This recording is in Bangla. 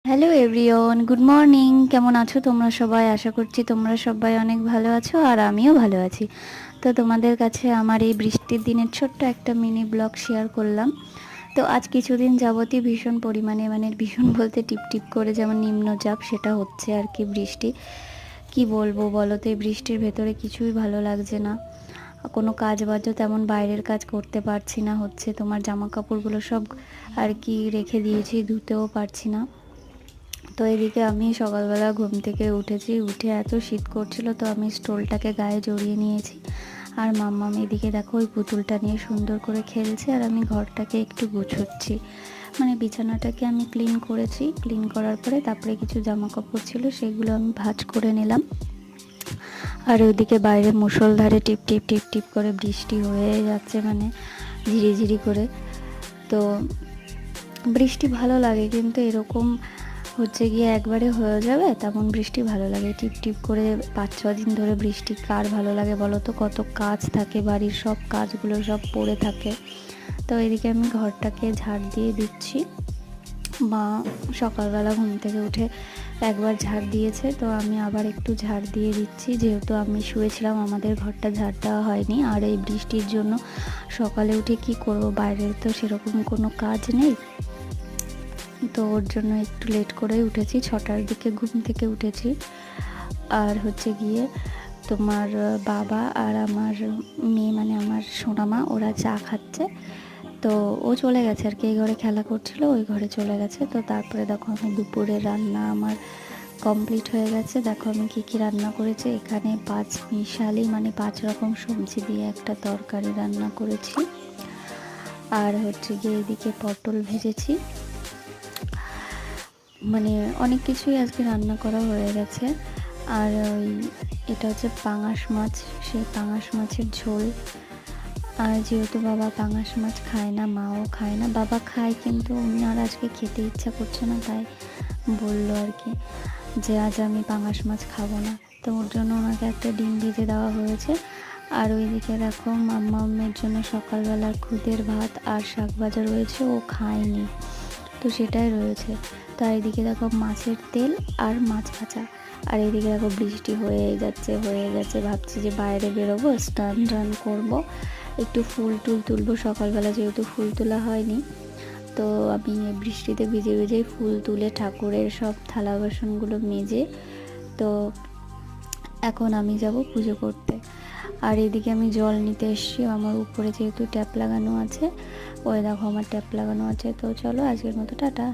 Hello everyone, good morning. কেমন আছো তোমরা সবাই? আশা করছি তোমরা সবাই অনেক ভালো আছো আর আমিও ভালো আছি। তো তোমাদের কাছে আমার এই বৃষ্টির দিনের ছোট্ট একটা মিনি ব্লগ শেয়ার করলাম। তো আজ কিছুদিন যাবতই ভীষণ পরিমাণে ভীষণ বলতে টিপটিপ করে যেমন নিম্নচাপ সেটা হচ্ছে আর কি বৃষ্টি। কি বলবো বলো তো, এই বৃষ্টির ভেতরে কিছুই ভালো লাগছে না। কোনো কাজ বাজও তেমন বাইরের কাজ করতে পারছি না, হচ্ছে তোমার জামা কাপড়গুলো সব আর কি রেখে দিয়েছি, ধুতেও পারছি না। তো এদিকে আমি সকালবেলা ঘুম থেকে উঠেছি, উঠে এত শীত করছিল তো আমি স্টোলটাকে গায়ে জড়িয়ে নিয়েছি। আর মাম্মাম এদিকে দেখো ওই পুতুলটা নিয়ে সুন্দর করে খেলছে আর আমি ঘরটাকে একটু গুছোচ্ছি। বিছানাটাকে আমি ক্লিন করেছি, ক্লিন করার পরে তারপরে কিছু জামা কাপড় ছিল সেগুলো আমি ভাঁজ করে নিলাম। আর ওইদিকে বাইরে মুষলধারে টিপ টিপ টিপ টিপ করে বৃষ্টি হয়ে যাচ্ছে, ঝিরিঝিরি করে। তো বৃষ্টি ভালো লাগে, কিন্তু এরকম হচ্ছে গিয়ে একবারে হয়ে যাবে তেমন বৃষ্টি ভালো লাগে। টিপ টিপ করে 5-6 দিন ধরে বৃষ্টি কার ভালো লাগে বলো তো? কত কাজ থাকে, বাড়ির সব কাজগুলো সব পড়ে থাকে। তো এদিকে আমি ঘরটাকে ঝাড় দিয়ে দিচ্ছি। মা সকালবেলা ঘুম থেকে উঠে একবার ঝাড় দিয়েছে, তো আমি আবার একটু ঝাড় দিয়ে দিচ্ছি। যেহেতু আমি শুয়েছিলাম, আমাদের ঘরটা ঝাড় দেওয়া হয়নি। আর এই বৃষ্টির জন্য সকালে উঠে কি করব, বাইরের তো সেরকম কোনো কাজ নেই। তো ওর জন্য একটু লেট করেই উঠেছি, 6টার দিকে ঘুম থেকে উঠেছি। আর হচ্ছে গিয়ে তোমার বাবা আর আমার মেয়ে আমার সোনামা ওরা চা খাচ্ছে। তো ও চলে গেছে আর কি, এই ঘরে খেলা করছিল, ওই ঘরে চলে গেছে। তো তারপরে দেখো আমি দুপুরে রান্না আমার কমপ্লিট হয়ে গেছে। দেখো আমি কী কী রান্না করেছি এখানে। 5 মিশালি 5 রকম সবজি দিয়ে একটা তরকারি রান্না করেছি। আর হচ্ছে গিয়ে এদিকে পটল ভেজেছি। অনেক কিছুই আজকে রান্না করা হয়ে গেছে। আর এটা হচ্ছে পাঙাশ মাছ, সেই পাঙাশ মাছের ঝোল। আর যেহেতু বাবা পাঙাশ মাছ খায় না, মাও খায় না, বাবা খায় কিন্তু আর আজকে খেতে ইচ্ছা করছে না, তাই বললো আর কি যে আজ আমি পাঙাশ মাছ খাবো না। তো ওর জন্য ওনাকে একটা ডিম ভেজে দেওয়া হয়েছে। আর ওইদিকে দেখো মাম্মামের জন্য সকালবেলার খুদের ভাত আর শাক ভাজা রয়েছে, ও খায়নি, তো সেটাই রয়েছে। তো এদিকে দেখো মাছের তেল আর মাছ ভাজা। আর এদিকে দেখো বৃষ্টি হয়ে যাচ্ছে। ভাবছি যে বাইরে বেরোবো, স্নান টান করবো, একটু ফুল টুল তুলবো। সকালবেলা যেহেতু ফুল তোলা হয়নি, তো আমি বৃষ্টিতে ভিজে ভিজেই ফুল তুলে ঠাকুরের সব থালা বাসনগুলো মেজে, তো এখন আমি যাব পুজো করতে। আর এদিকে আমি জল নিতে এসেছি, আমার উপরে যেহেতু ট্যাপ লাগানো আছে, ওই দেখো আমার ট্যাপ লাগানো আছে। তো চলো আজকের মতো টাটা।